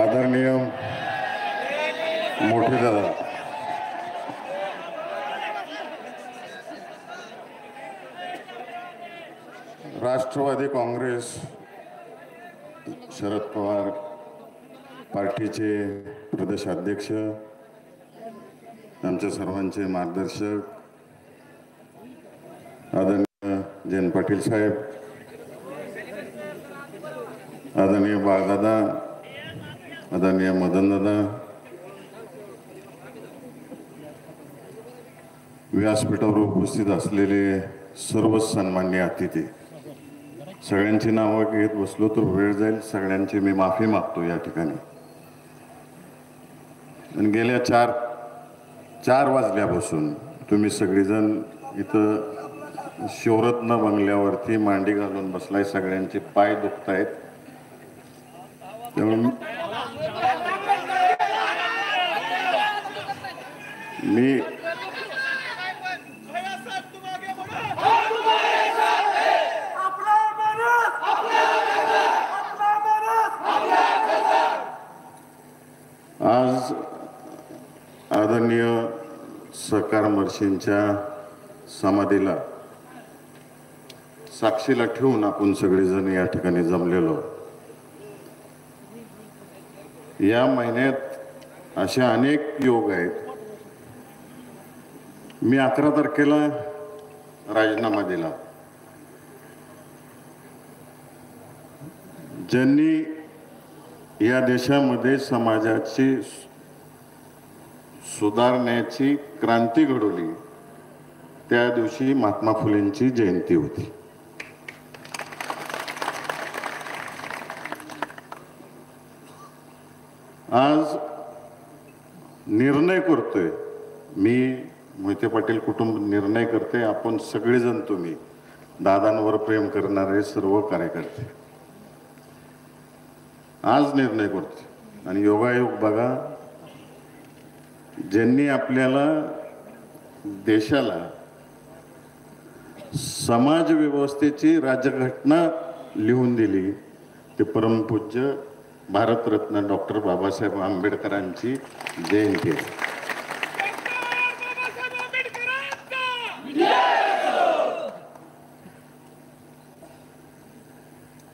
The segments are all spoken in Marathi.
आदरणीय मोठे दादा, राष्ट्रवादी काँग्रेस शरद पवार पार्टीचे प्रदेशाध्यक्ष, आमच्या सर्वांचे मार्गदर्शक आदरणीय जयंत पाटील साहेब, आदरणीय बाळदादा, आदरणीय मदनदादा, व्यासपीठावर उपस्थित असलेले सर्व सन्मान्य अतिथी, सगळ्यांची नावं घेत बसलो तर वेळ जाईल. सगळ्यांची मी माफी मागतो या ठिकाणी. आणि गेल्या चार वाजल्यापासून तुम्ही सगळेजण इथं शिवरत्न बंगल्यावरती मांडी घालून बसलाय. सगळ्यांचे पाय दुखत आहेत. त्यामुळे मी आज आदरणीय सहकार महर्षींच्या समाधीला साक्षीला ठेवून आपण सगळेजण या ठिकाणी जमलेलो. या महिन्यात असे अनेक योग आहेत. मी 11 तारखेला राजीनामा दिला. ज्यांनी या देशामध्ये समाजाची सुधारण्याची क्रांती घडवली, त्या दिवशी महात्मा फुलेंची जयंती होती. आज निर्णय करतोय मी, मोहिते पाटील कुटुंब निर्णय करते. आपण सगळेजण, तुम्ही दादांवर प्रेम करणारे सर्व कार्यकर्ते आज निर्णय करतो. आणि योगायोग बघा, ज्यांनी आपल्याला देशाला समाज व्यवस्थेची राज्यघटना लिहून दिली, ते परमपूज्य भारतरत्न डॉक्टर बाबासाहेब आंबेडकरांची जयंती आहे.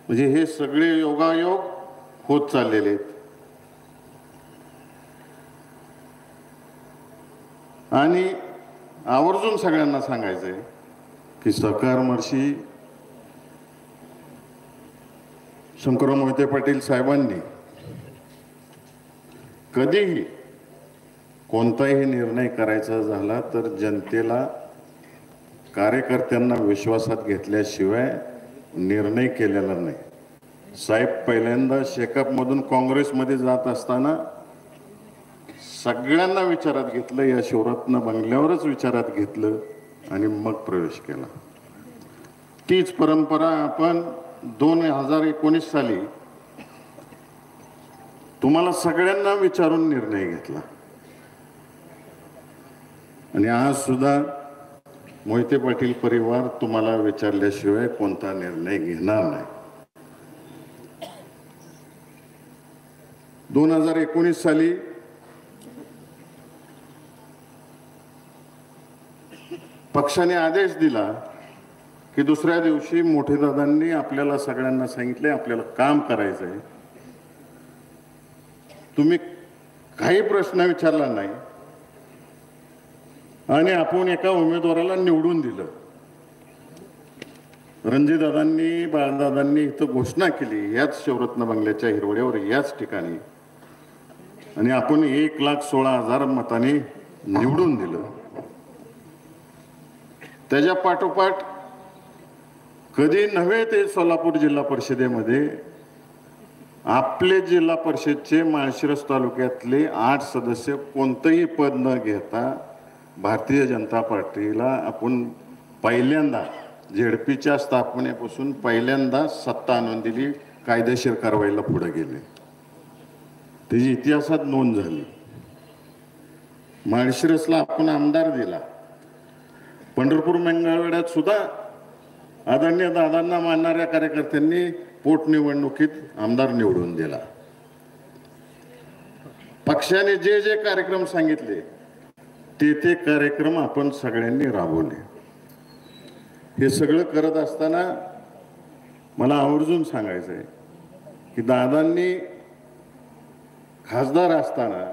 म्हणजे हे सगळे योगायोग होत चाललेले आहेत. आणि आवर्जून सगळ्यांना सांगायचंय की सहकार महर्षी शंकरराव मोहिते पाटील साहेबांनी कधीही कोणताही निर्णय करायचा झाला तर जनतेला, कार्यकर्त्यांना विश्वासात घेतल्याशिवाय निर्णय केलेला नाही. साहेब पहिल्यांदा शेकापमधून काँग्रेसमध्ये जात असताना सगळ्यांना विचारात घेतलं, या शिवरत्न बंगल्यावरच विचारात घेतलं आणि मग प्रवेश केला. तीच परंपरा आपण 2019 साली तुम्हाला सगळ्यांना विचारून निर्णय घेतला. आणि आज सुद्धा मोहिते पाटील परिवार तुम्हाला विचारल्याशिवाय कोणता निर्णय घेणार नाही. 2019 साली पक्षाने आदेश दिला की दुसऱ्या दिवशी मोठे दादांनी आपल्याला सगळ्यांना सांगितले आपल्याला काम करायचंय. तुम्ही काही प्रश्न विचारला नाही आणि आपण एका उमेदवाराला निवडून दिलं. रणजितदादांनी, बाळदादांनी इथं घोषणा केली याच शिवरत्न बंगल्याच्या हिरवड्यावर, याच ठिकाणी, आणि आपण 1,16,000 मतांनी निवडून दिलं. त्याच्या पाठोपाठ कधी नव्हे ते सोलापूर जिल्हा परिषदेमध्ये आपले जिल्हा परिषदचे माळशिरस तालुक्यातले 8 सदस्य कोणतंही पद न घेता भारतीय जनता पार्टीला आपण पहिल्यांदा झेडपीच्या स्थापनेपासून पहिल्यांदा सत्ता आणून दिली, कायदेशीर कारवाईला पुढे गेले. त्याची इतिहासात नोंद झाली. माळशिरसला आपण आमदार दिला. पंढरपूर मंगळवेढ्यात सुद्धा आदरणीय दादांना मानणाऱ्या कार्यकर्त्यांनी पोटनिवडणुकीत आमदार निवडून दिला. पक्षाने जे जे कार्यक्रम सांगितले ते कार्यक्रम आपण सगळ्यांनी राबवले. हे सगळं करत असताना मला आवर्जून सांगायचं आहे की दादांनी खासदार असताना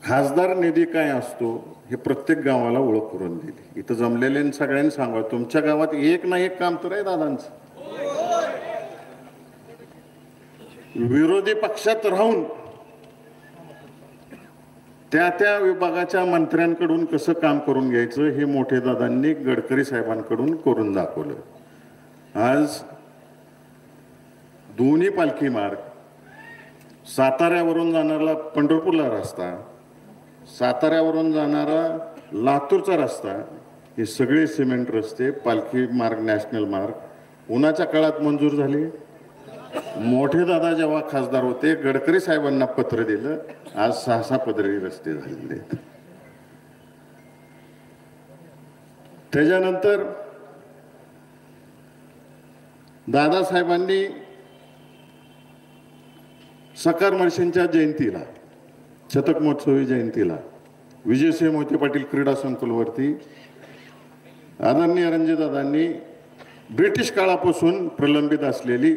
खासदार निधी काय असतो हे प्रत्येक गावाला ओळख करून दिली. इथं जमलेल्या सगळ्यांनी सांगा, तुमच्या गावात एक ना एक काम तर आहे दादांचं. विरोधी पक्षात राहून त्या विभागाच्या मंत्र्यांकडून कसं काम करून घ्यायचं हे मोठे दादांनी गडकरी साहेबांकडून करून दाखवलं. आज दोन्ही पालखी मार्ग, साताऱ्यावरून जाणारा पंढरपूरला रस्ता, साताऱ्यावरून जाणारा लातूरचा रस्ता, हे सगळे सिमेंट रस्ते पालखी मार्ग, नॅशनल मार्ग उन्हाच्या काळात मंजूर झाले. मोठे दादा जेव्हा खासदार होते गडकरी साहेबांना पत्र दिलं, आज 6 पदरी रस्ते झालेले आहेत. त्याच्यानंतर दादासाहेबांनी सकार मर्शेंच्या जयंतीला, शतक महोत्सवी जयंतीला विजयसिंह मोहिते पाटील क्रीडा संकुलवरती आदरणीय रणजितदादांनी ब्रिटिश काळापासून प्रलंबित असलेली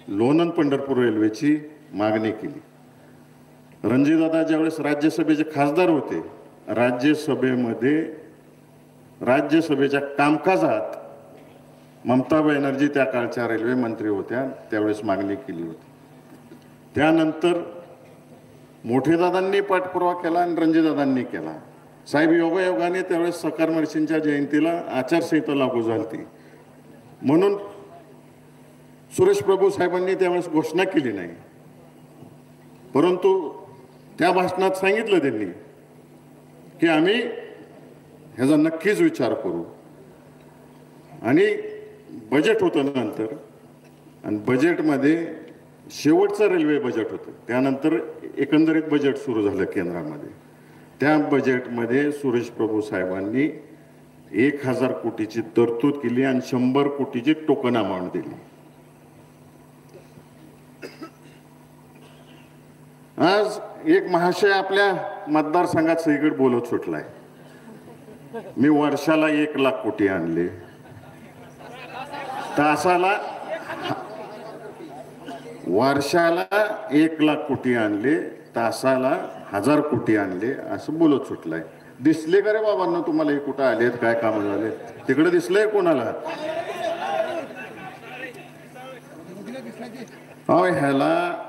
लोणंद पंढरपूर रेल्वेची मागणी केली. रणजितदादा ज्यावेळेस राज्यसभेचे खासदार होते, राज्यसभेच्या कामकाजात ममता बॅनर्जी त्या काळच्या रेल्वे मंत्री होत्या, त्यावेळेस मागणी केली होती. त्यानंतर मोठे दादांनी पाठपुरावा केला आणि रणजितदादांनी केला. साहेब योगायोगाने त्यावेळेस सकार मर्शेंच्या जयंतीला आचारसंहिता लागू झाली, म्हणून सुरेश प्रभू साहेबांनी त्यावेळेस घोषणा केली नाही. परंतु त्या भाषणात सांगितलं त्यांनी की आम्ही ह्याचा नक्कीच विचार करू. आणि बजेट होतं नंतर, आणि बजेटमध्ये शेवटचं रेल्वे बजेट होतं, त्यानंतर एकंदरीत बजेट सुरू झालं केंद्रामध्ये. त्या बजेटमध्ये सुरेश प्रभू साहेबांनी 1000 कोटीची तरतूद केली आणि 100 कोटीची टोकन अमाऊंट दिली. आज एक महाशय आपल्या मतदारसंघात सगळीकडे बोलत सुटलाय, मी वर्षाला 1,00,000 कोटी आणले, तासाला वर्षाला 1,00,000 कोटी आणले, तासाला 1000 कोटी आणले, असं बोलत सुटलाय. दिसले का रे बाबांना तुम्हाला हे कुठं आलेत, काय काम झाले? तिकडे दिसलंय कोणाला? ह्याला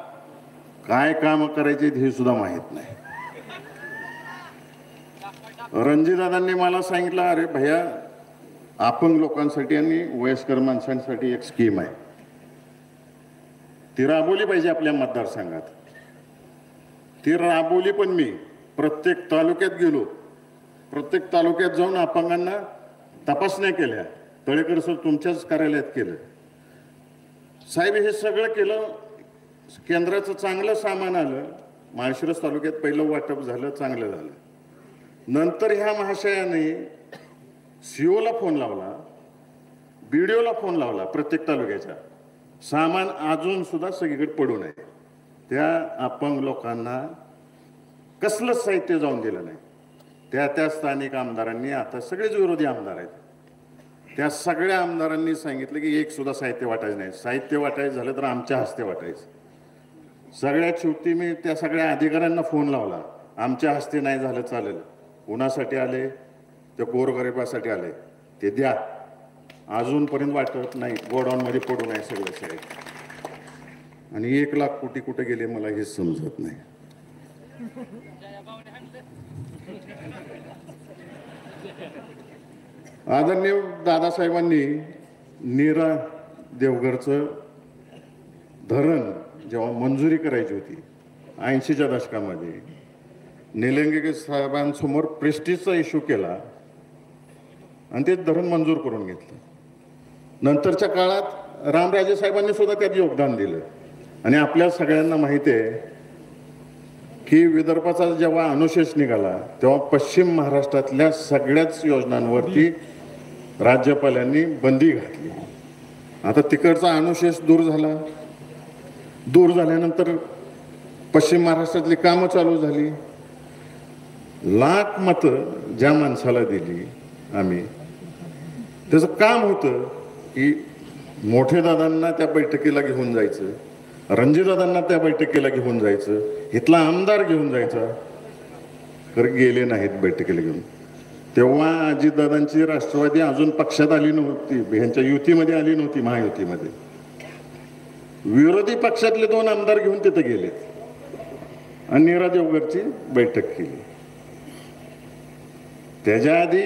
काय काम करायचे हे सुद्धा माहित नाही. रणजितदादांनी मला सांगितलं, अरे भैया अपंग लोकांसाठी आणि वयस्कर माणसांसाठी एक स्कीम आहे, ती राबवली पाहिजे आपल्या मतदारसंघात. ती राबवली, पण मी प्रत्येक तालुक्यात गेलो, प्रत्येक तालुक्यात जाऊन अपंगांना तपासण्या केल्या. तळेकर सर तुमच्याच कार्यालयात केलं. साहेब हे सगळं केलं, केंद्राचं चांगलं सामान आलं, माळशिरस तालुक्यात पहिलं वाटप झालं, चांगलं झालं. नंतर ह्या महाशयाने सीओला फोन लावला, BDOला फोन लावला, प्रत्येक तालुक्याच्या सामान अजून सुद्धा सगळीकडे पडू नये. त्या अपंग लोकांना कसलंच साहित्य जाऊन दिलं नाही. त्या स्थानिक आमदारांनी, आता सगळेच विरोधी आमदार आहेत, त्या सगळ्या आमदारांनी सांगितलं की एक सुद्धा साहित्य वाटायचं नाही. साहित्य वाटायचं झालं तर आमच्या हस्ते वाटायचं. सगळ्यात शेवटी मी त्या सगळ्या अधिकाऱ्यांना फोन लावला, आमच्या हस्ते नाही झालं चालेल, कुणासाठी आले? ते गोरगरिबासाठी आले, ते द्या. अजूनपर्यंत वाटत नाही, गोडाऊनमध्ये पडू नये सगळं साहेब. आणि 1,00,000 कोटी कुठे गेले मला हेच समजत नाही. आदरणीय दादासाहेबांनी नीरा देवघरचं धरण जेव्हा मंजुरी करायची होती 80च्या दशकामध्ये, निलंगेकर साहेबांसमोर प्रेस्टिजचा इश्यू केला आणि ते धरण मंजूर करून घेतलं. नंतरच्या काळात रामराजे साहेबांनी सुद्धा त्यात योगदान दिलं. आणि आपल्या सगळ्यांना माहिती आहे की विदर्भाचा जेव्हा अनुशेष निघाला तेव्हा पश्चिम महाराष्ट्रातल्या सगळ्याच योजनांवरती राज्यपालांनी बंदी घातली. आता तिकडचा अनुशेष दूर झाला. दूर झाल्यानंतर पश्चिम महाराष्ट्रातली कामं चालू झाली. लाख मतं ज्या माणसाला दिली आम्ही, त्याचं काम होतं की मोठे दादांना त्या बैठकीला घेऊन जायचं, रणजितदादांना त्या बैठकीला घेऊन जायचं, इथला आमदार घेऊन जायचा. तर गेले नाहीत बैठकीला घेऊन. तेव्हा अजितदादांची राष्ट्रवादी अजून पक्षात आली नव्हती, ह्यांच्या युतीमध्ये आली नव्हती, महायुतीमध्ये. विरोधी पक्षातले 2 आमदार घेऊन तिथे गेले आणि नीरा देवगरची बैठक केली. त्याच्या आधी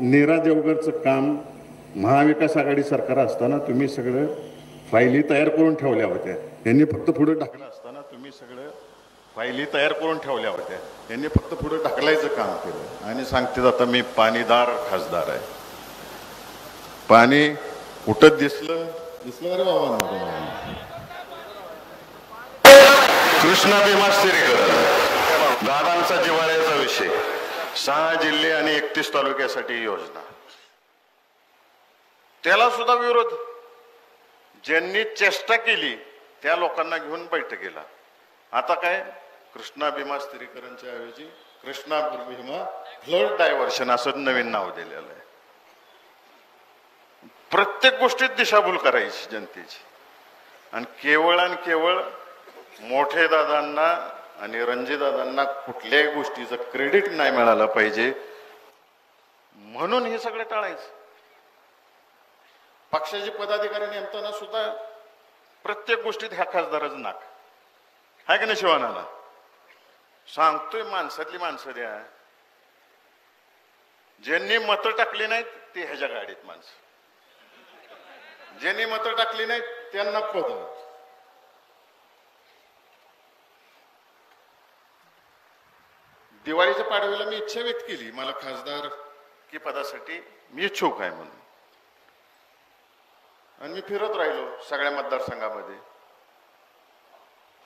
नीरा देवगरचं काम महाविकास आघाडी सरकार असताना तुम्ही सगळं फायली तयार करून ठेवल्या होत्या. यांनी फक्त पुढे ढकला असताना तुम्ही सगळं फायली तयार करून ठेवल्या होत्या. यांनी फक्त पुढे ढकलायचं काम केलं आणि सांगते आता मी पाणीदार खासदार आहे. पाणी कुठं दिसलं अरे बाबा, कृष्णा भीमास्तिरीकर दादांचा जिव्हाळ्याचा विषय, 6 जिल्हे आणि 31 तालुक्यासाठी योजना, त्याला सुद्धा विरोध. ज्यांनी चेष्टा केली त्या लोकांना घेऊन बैठकीला. आता काय कृष्णा भीमा स्थिरीकरणच्या ऐवजी कृष्णा भीमा फ्लड डायव्हर्शन असं नवीन नाव दिलेलं आहे. प्रत्येक गोष्टीत दिशाभूल करायची जनतेची आणि केवळ मोठे दादांना आणि रणजितदादांना कुठल्याही गोष्टीचं क्रेडिट नाही मिळालं पाहिजे म्हणून हे सगळे टाळायचं. पक्षाचे पदाधिकारी नेमताना सुद्धा प्रत्येक गोष्टीत ह्या खासदारच नाक आहे की नाही. शिवानाला सांगतोय माणसातली माणसं द्या. ज्यांनी मतं टाकली नाहीत ते ह्याच्या गाडीत माणसं, ज्यांनी मतं टाकली नाहीत त्यांना पद. दिवाळीच्या पाडव्याला मी इच्छा व्यक्त केली, मला खासदार की पदासाठी मी इच्छुक आहे म्हणून, आणि मी फिरत राहिलो सगळ्या मतदारसंघामध्ये.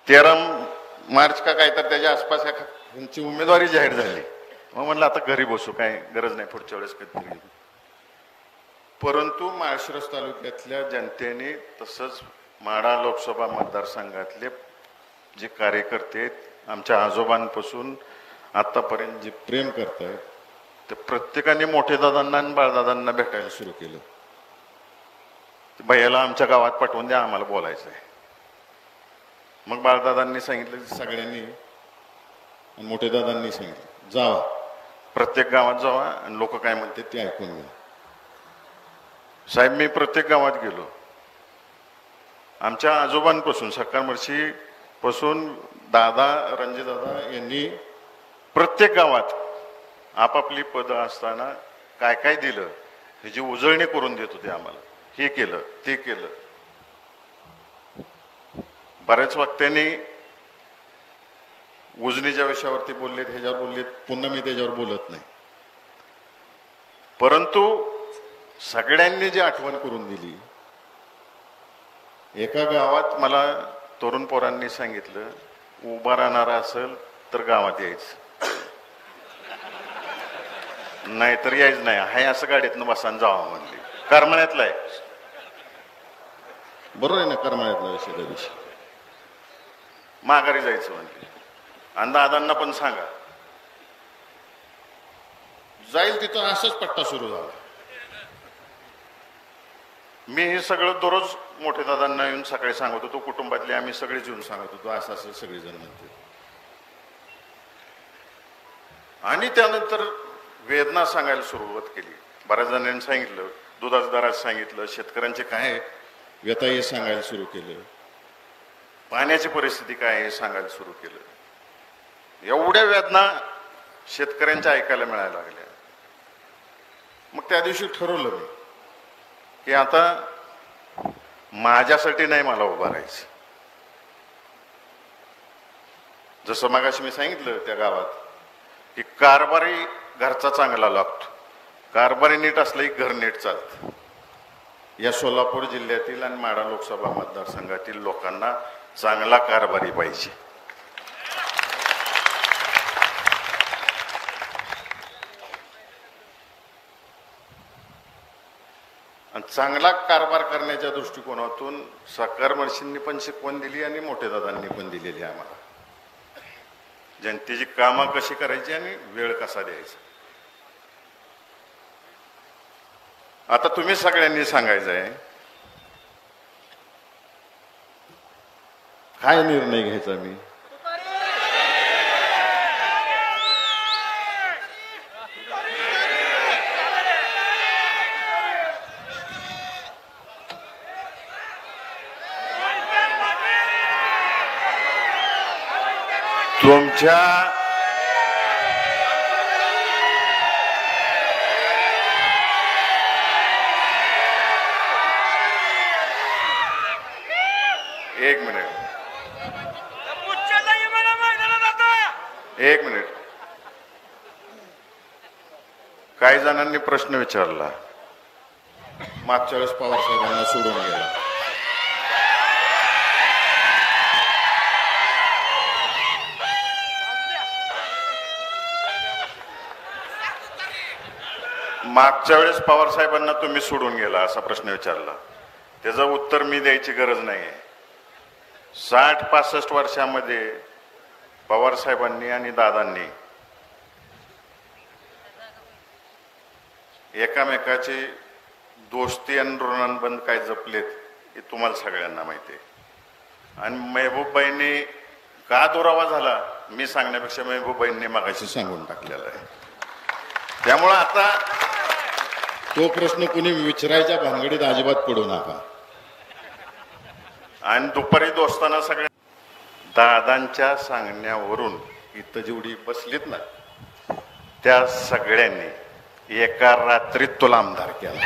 13 मार्च का काय तर त्याच्या आसपास यांची उमेदवारी जाहीर झाली. मग म्हणलं आता घरी बसू, काय गरज नाही, पुढच्या वेळेस कधी. परंतु माळशिरस तालुक्यातल्या जनतेने तसंच माढा लोकसभा मतदारसंघातले जे कार्यकर्ते आमच्या आजोबांपासून आतापर्यंत जे प्रेम करतायत ते प्रत्येकाने मोठे दादांना आणि बाळदादांना भेटायला सुरू केलं. भैयाला आमच्या गावात पाठवून द्या, आम्हाला बोलायचं आहे. मग बाळदादांनी सांगितलं सगळ्यांनी, आणि मोठे दादांनी सांगितलं जावा, प्रत्येक गावात जावा आणि लोक काय म्हणते ते ऐकून घ्या. साहेब मी प्रत्येक गावात गेलो. आमच्या आजोबांपासून सक्कारमर्शी पासून दादा रणजितदादा यांनी प्रत्येक गावात आपापली पदं असताना काय काय दिलं ह्याची उजळणी करून देत होते आम्हाला. हे केलं ते केलं. बऱ्याच वक्त्यांनी उजनीच्या विषयावरती बोललेत, ह्याच्यावर बोललेत, पुन्हा मी त्याच्यावर बोलत नाही. परंतु सगळ्यांनी जी आठवण करून दिली, एका गावात मला तरुण पोरांनी सांगितलं उभा राहणारा असेल तर गावात यायचं, नाहीतर यायचं नाही. हाय असं गाडीतनं बसान जावा म्हणली. करमाळ्यातला आहे, बरोबर आहे ना, करमाळ्यातला विषय त्या दिवशी माघारी जायचं म्हणली. आणि दादांना पण सांगा, जाईल तिथं असंच पट्टा सुरू झाला. मी हे सगळं दररोज मोठे दादांना येऊन सकाळी सांगत होतो, कुटुंबातले आम्ही सगळेच येऊन सांगत होतो असं असं सगळेजण म्हणते. आणि त्यानंतर वेदना सांगायला सुरुवात केली. बऱ्याच जणांनी सांगितलं, दुधाच्या दरात सांगितलं, शेतकऱ्यांचे काय व्यथा हे सांगायला सुरू केलं, पाण्याची परिस्थिती काय आहे सांगायला सुरू केलं. एवढ्या वेदना शेतकऱ्यांच्या ऐकायला मिळायला लागल्या. मग त्या दिवशी ठरवलं मी की आता माझ्यासाठी नाही मला उभं राहायचं. जसं मगाशी मी सांगितलं त्या गावात की कारभारी घरचा चांगला लागतो, कारभारी नीट असलं की घर नीट चालतं. या सोलापूर जिल्ह्यातील आणि माढा लोकसभा मतदारसंघातील लोकांना चांगला कारभारी पाहिजे. आणि चांगला कारभार करण्याच्या दृष्टिकोनातून सक्कारमर्शींनी पण शिकवण दिली आणि मोठे दादांनी पण दिलेली आम्हाला. जनतेची कामं कशी करायची आणि वेळ कसा द्यायचा. आता तुम्ही सगळ्यांनी सांगायचं आहे काय निर्णय घ्यायचा. मी तुमच्या एक मिनिट काही जणांनी प्रश्न विचारला. मागच्या वेळेस पवार साहेबांना सोडून गेला. मागच्या वेळेस पवार साहेबांना तुम्ही सोडून गेला असा प्रश्न विचारला. त्याचं उत्तर मी द्यायची गरज नाही. 60-65 वर्षामध्ये पवार साहेबांनी आणि दादांनी एकामेकाची दोस्ती आणि ऋणानुबंध काय जपलेत हे तुम्हाला सगळ्यांना माहिती आहे. आणि मेहबूबबाईंनी का दुरावा झाला मी सांगण्यापेक्षा मेहबूबबाईंनी मागाशी सांगून टाकलेला आहे. त्यामुळं आता तो प्रश्न कुणी विचारायच्या भानगडीत अजिबात पडू नका. आणि दुपारी दोस्ताना सगळ्या दादांच्या सांगण्यावरून इथं जेवढी बसलीत ना त्या सगळ्यांनी एका रात्रीत तुला आमदार केला.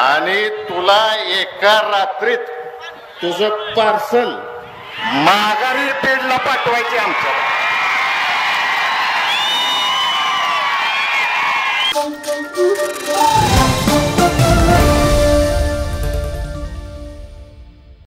आणि तुला एका रात्रीत तुझं पार्सल माघारी पेडला पाठवायचे आमच्या. Thank you.